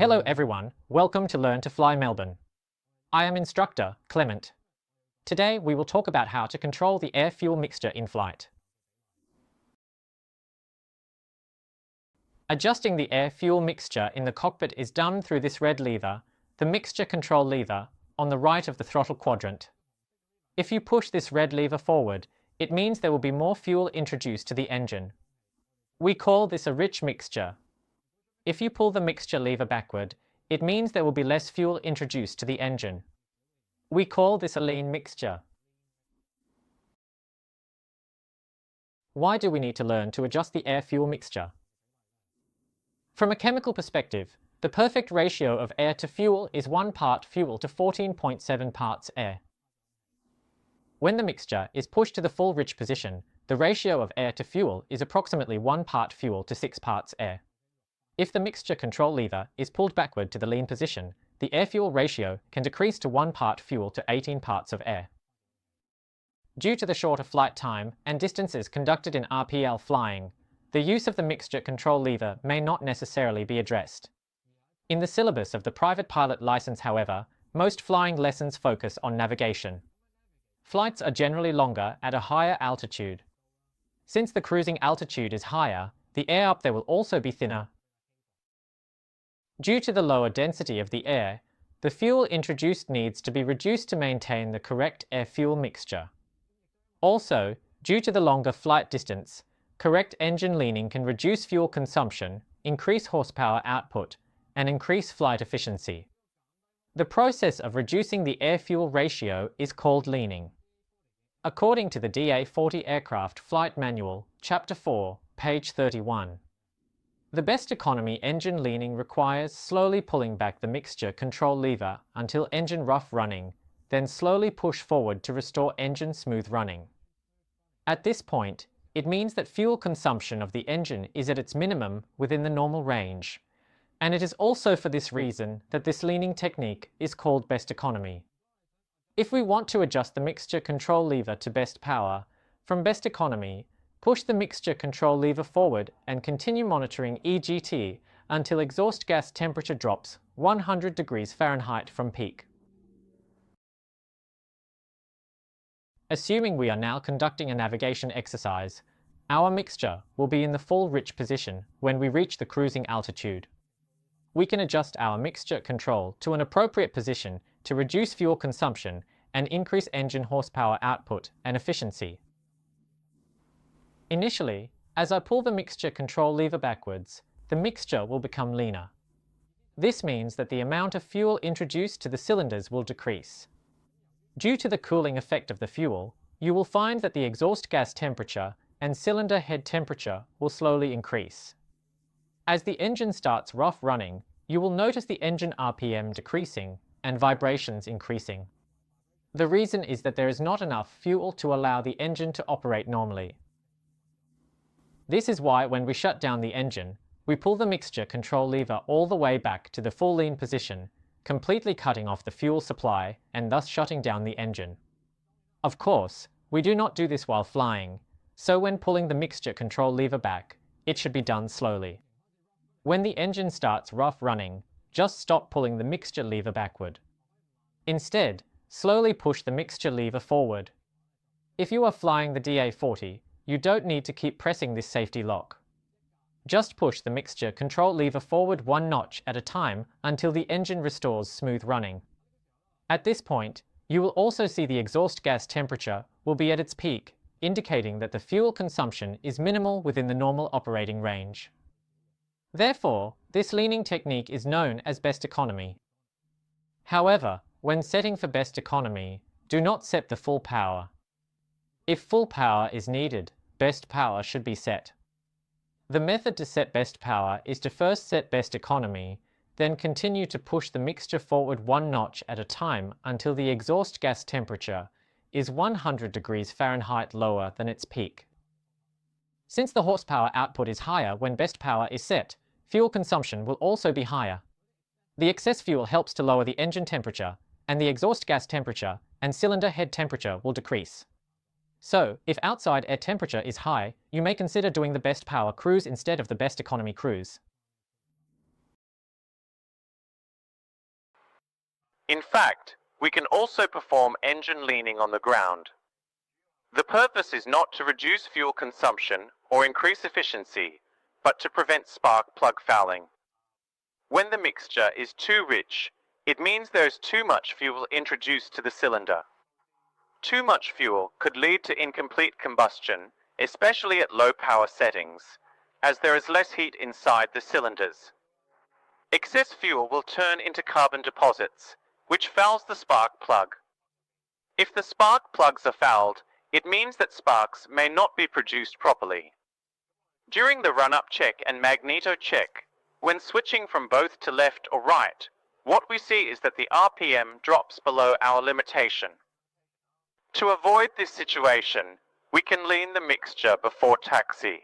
Hello everyone, welcome to Learn to Fly Melbourne. I am instructor Clement. Today we will talk about how to control the air-fuel mixture in flight. Adjusting the air-fuel mixture in the cockpit is done through this red lever, the mixture control lever, on the right of the throttle quadrant. If you push this red lever forward, it means there will be more fuel introduced to the engine. We call this a rich mixture. If you pull the mixture lever backward, it means there will be less fuel introduced to the engine. We call this a lean mixture. Why do we need to learn to adjust the air-fuel mixture? From a chemical perspective, the perfect ratio of air to fuel is 1 part fuel to 14.7 parts air. When the mixture is pushed to the full rich position, the ratio of air to fuel is approximately 1 part fuel to 6 parts air. If the mixture control lever is pulled backward to the lean position, the air-fuel ratio can decrease to 1 part fuel to 18 parts of air. Due to the shorter flight time and distances conducted in RPL flying, the use of the mixture control lever may not necessarily be addressed. In the syllabus of the private pilot license, however, most flying lessons focus on navigation. Flights are generally longer at a higher altitude. Since the cruising altitude is higher, the air up there will also be thinner. Due to the lower density of the air, the fuel introduced needs to be reduced to maintain the correct air-fuel mixture. Also, due to the longer flight distance, correct engine leaning can reduce fuel consumption, increase horsepower output, and increase flight efficiency. The process of reducing the air-fuel ratio is called leaning. According to the DA40 Aircraft Flight Manual, Chapter 4, page 31, the best economy engine leaning requires slowly pulling back the mixture control lever until engine rough running, then slowly push forward to restore engine smooth running. At this point, it means that fuel consumption of the engine is at its minimum within the normal range, and it is also for this reason that this leaning technique is called best economy. If we want to adjust the mixture control lever to best power, from best economy, push the mixture control lever forward and continue monitoring EGT until exhaust gas temperature drops 100 degrees Fahrenheit from peak. Assuming we are now conducting a navigation exercise, our mixture will be in the full rich position when we reach the cruising altitude. We can adjust our mixture control to an appropriate position to reduce fuel consumption and increase engine horsepower output and efficiency. Initially, as I pull the mixture control lever backwards, the mixture will become leaner. This means that the amount of fuel introduced to the cylinders will decrease. Due to the cooling effect of the fuel, you will find that the exhaust gas temperature and cylinder head temperature will slowly increase. As the engine starts rough running, you will notice the engine RPM decreasing and vibrations increasing. The reason is that there is not enough fuel to allow the engine to operate normally. This is why when we shut down the engine, we pull the mixture control lever all the way back to the full lean position, completely cutting off the fuel supply and thus shutting down the engine. Of course, we do not do this while flying, so when pulling the mixture control lever back, it should be done slowly. When the engine starts rough running, just stop pulling the mixture lever backward. Instead, slowly push the mixture lever forward. If you are flying the DA40, you don't need to keep pressing this safety lock. Just push the mixture control lever forward 1 notch at a time until the engine restores smooth running. At this point, you will also see the exhaust gas temperature will be at its peak, indicating that the fuel consumption is minimal within the normal operating range. Therefore, this leaning technique is known as best economy. However, when setting for best economy, do not set the full power. If full power is needed, best power should be set. The method to set best power is to first set best economy, then continue to push the mixture forward 1 notch at a time until the exhaust gas temperature is 100 degrees Fahrenheit lower than its peak. Since the horsepower output is higher when best power is set, fuel consumption will also be higher. The excess fuel helps to lower the engine temperature, and the exhaust gas temperature and cylinder head temperature will decrease. So, if outside air temperature is high, you may consider doing the best power cruise instead of the best economy cruise. In fact, we can also perform engine leaning on the ground. The purpose is not to reduce fuel consumption or increase efficiency, but to prevent spark plug fouling. When the mixture is too rich, it means there is too much fuel introduced to the cylinder. Too much fuel could lead to incomplete combustion, especially at low power settings, as there is less heat inside the cylinders. Excess fuel will turn into carbon deposits, which fouls the spark plug. If the spark plugs are fouled, it means that sparks may not be produced properly. During the run-up check and magneto check, when switching from both to left or right, what we see is that the RPM drops below our limitation. To avoid this situation, we can lean the mixture before taxi.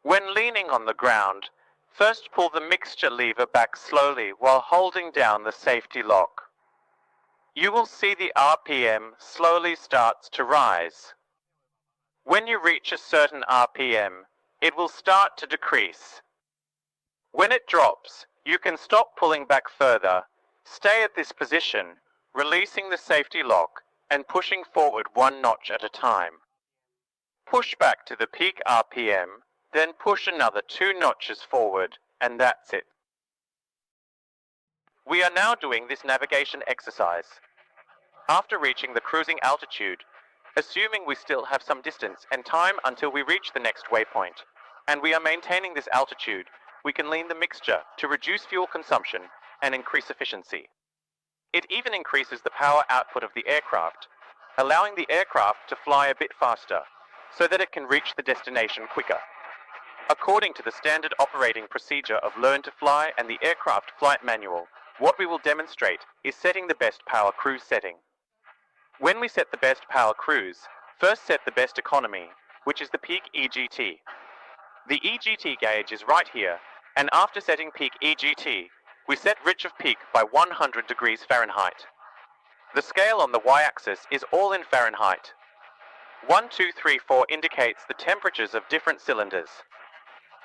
When leaning on the ground, first pull the mixture lever back slowly while holding down the safety lock. You will see the RPM slowly starts to rise. When you reach a certain RPM, it will start to decrease. When it drops, you can stop pulling back further, stay at this position, releasing the safety lock and pushing forward one notch at a time. Push back to the peak RPM, then push another 2 notches forward, and that's it. We are now doing this navigation exercise. After reaching the cruising altitude, assuming we still have some distance and time until we reach the next waypoint, and we are maintaining this altitude, we can lean the mixture to reduce fuel consumption and increase efficiency. It even increases the power output of the aircraft, allowing the aircraft to fly a bit faster, so that it can reach the destination quicker. According to the standard operating procedure of Learn to Fly and the aircraft flight manual, what we will demonstrate is setting the best power cruise setting. When we set the best power cruise, first set the best economy, which is the peak EGT. The EGT gauge is right here, and after setting peak EGT, we set rich of peak by 100 degrees Fahrenheit. The scale on the y-axis is all in Fahrenheit. 1, 2, 3, 4 indicates the temperatures of different cylinders.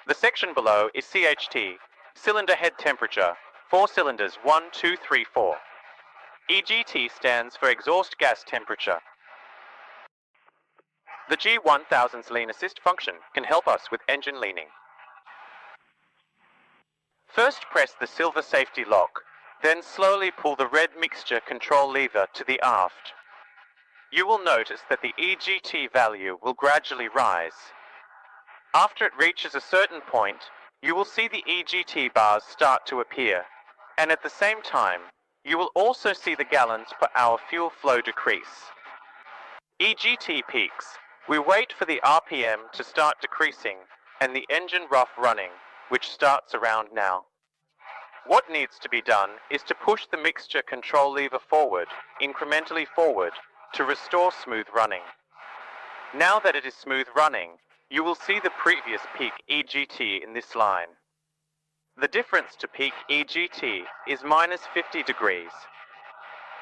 The section below is CHT, cylinder head temperature, 4 cylinders 1, 2, 3, 4. EGT stands for exhaust gas temperature. The G1000's lean assist function can help us with engine leaning. First press the silver safety lock, then slowly pull the red mixture control lever to the aft. You will notice that the EGT value will gradually rise. After it reaches a certain point, you will see the EGT bars start to appear, and at the same time, you will also see the gallons per hour fuel flow decrease. EGT peaks. We wait for the RPM to start decreasing and the engine rough running, which starts around now. What needs to be done is to push the mixture control lever forward, incrementally forward, to restore smooth running. Now that it is smooth running, you will see the previous peak EGT in this line. The difference to peak EGT is minus 50 degrees.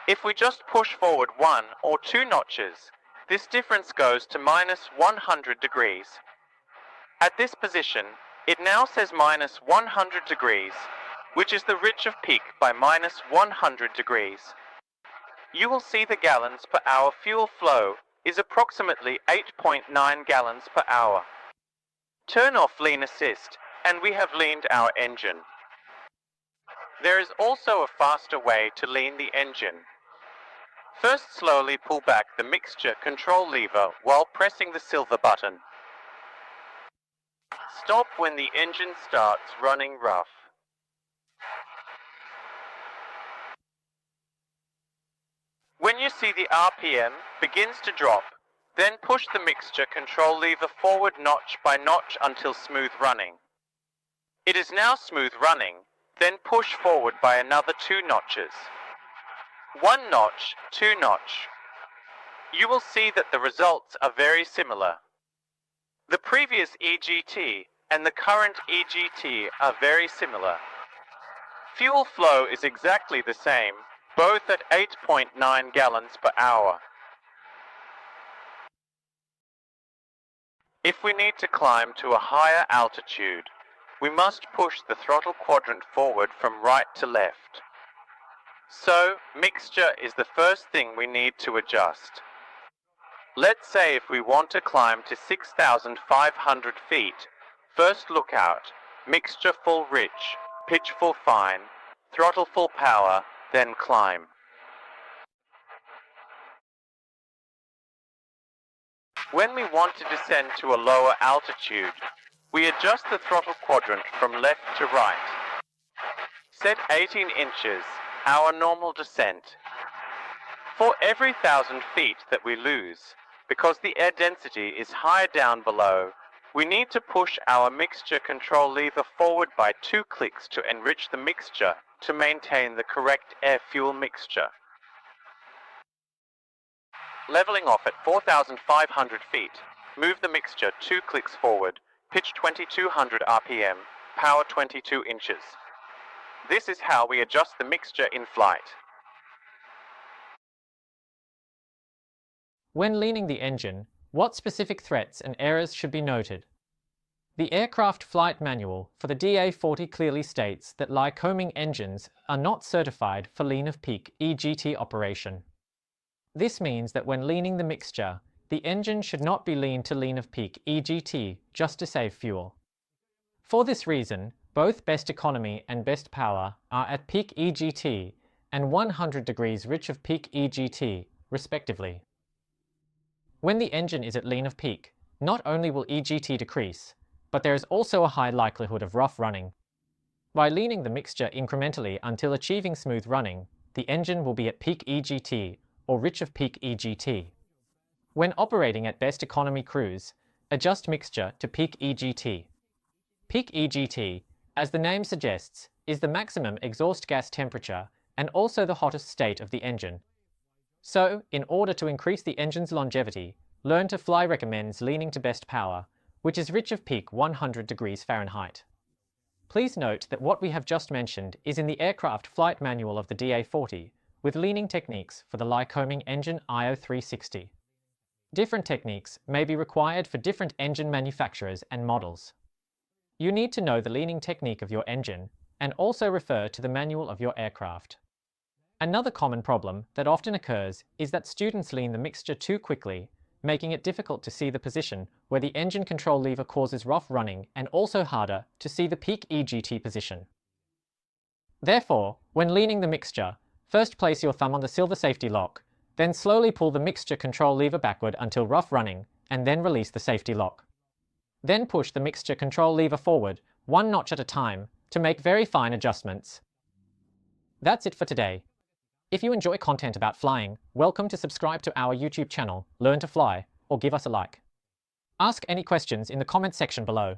If we just push forward 1 or 2 notches, this difference goes to minus 100 degrees. At this position, it now says minus 100 degrees, which is the rich of peak by minus 100 degrees. You will see the gallons per hour fuel flow is approximately 8.9 gallons per hour. Turn off lean assist, and we have leaned our engine. There is also a faster way to lean the engine. First, slowly pull back the mixture control lever while pressing the silver button. Stop when the engine starts running rough. When you see the RPM begins to drop, then push the mixture control lever forward notch by notch until smooth running. It is now smooth running, then push forward by another 2 notches. 1 notch, 2 notch. You will see that the results are very similar. The previous EGT and the current EGT are very similar. Fuel flow is exactly the same, both at 8.9 gallons per hour. If we need to climb to a higher altitude, we must push the throttle quadrant forward from right to left. So, mixture is the first thing we need to adjust. Let's say if we want to climb to 6,500 feet, first look out, mixture full rich, pitch full fine, throttle full power, then climb. When we want to descend to a lower altitude, we adjust the throttle quadrant from left to right. Set 18 inches, our normal descent. For every 1,000 feet that we lose, because the air density is higher down below, we need to push our mixture control lever forward by 2 clicks to enrich the mixture to maintain the correct air-fuel mixture. Leveling off at 4,500 feet, move the mixture 2 clicks forward, pitch 2,200 RPM, power 22 inches. This is how we adjust the mixture in flight. When leaning the engine, what specific threats and errors should be noted? The Aircraft Flight Manual for the DA40 clearly states that Lycoming engines are not certified for lean of peak EGT operation. This means that when leaning the mixture, the engine should not be leaned to lean of peak EGT just to save fuel. For this reason, both best economy and best power are at peak EGT and 100 degrees rich of peak EGT, respectively. When the engine is at lean of peak, not only will EGT decrease, but there is also a high likelihood of rough running. By leaning the mixture incrementally until achieving smooth running, the engine will be at peak EGT or rich of peak EGT. When operating at best economy cruise, adjust mixture to peak EGT. Peak EGT, as the name suggests, is the maximum exhaust gas temperature and also the hottest state of the engine. So, in order to increase the engine's longevity, Learn to Fly recommends leaning to best power, which is rich of peak 100 degrees Fahrenheit. Please note that what we have just mentioned is in the Aircraft Flight Manual of the DA40, with leaning techniques for the Lycoming engine IO360. Different techniques may be required for different engine manufacturers and models. You need to know the leaning technique of your engine and also refer to the manual of your aircraft. Another common problem that often occurs is that students lean the mixture too quickly, making it difficult to see the position where the engine control lever causes rough running and also harder to see the peak EGT position. Therefore, when leaning the mixture, first place your thumb on the silver safety lock, then slowly pull the mixture control lever backward until rough running, and then release the safety lock. Then push the mixture control lever forward, 1 notch at a time, to make very fine adjustments. That's it for today. If you enjoy content about flying, welcome to subscribe to our YouTube channel, Learn to Fly, or give us a like. Ask any questions in the comments section below.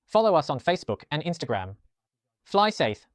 Follow us on Facebook and Instagram. Fly safe.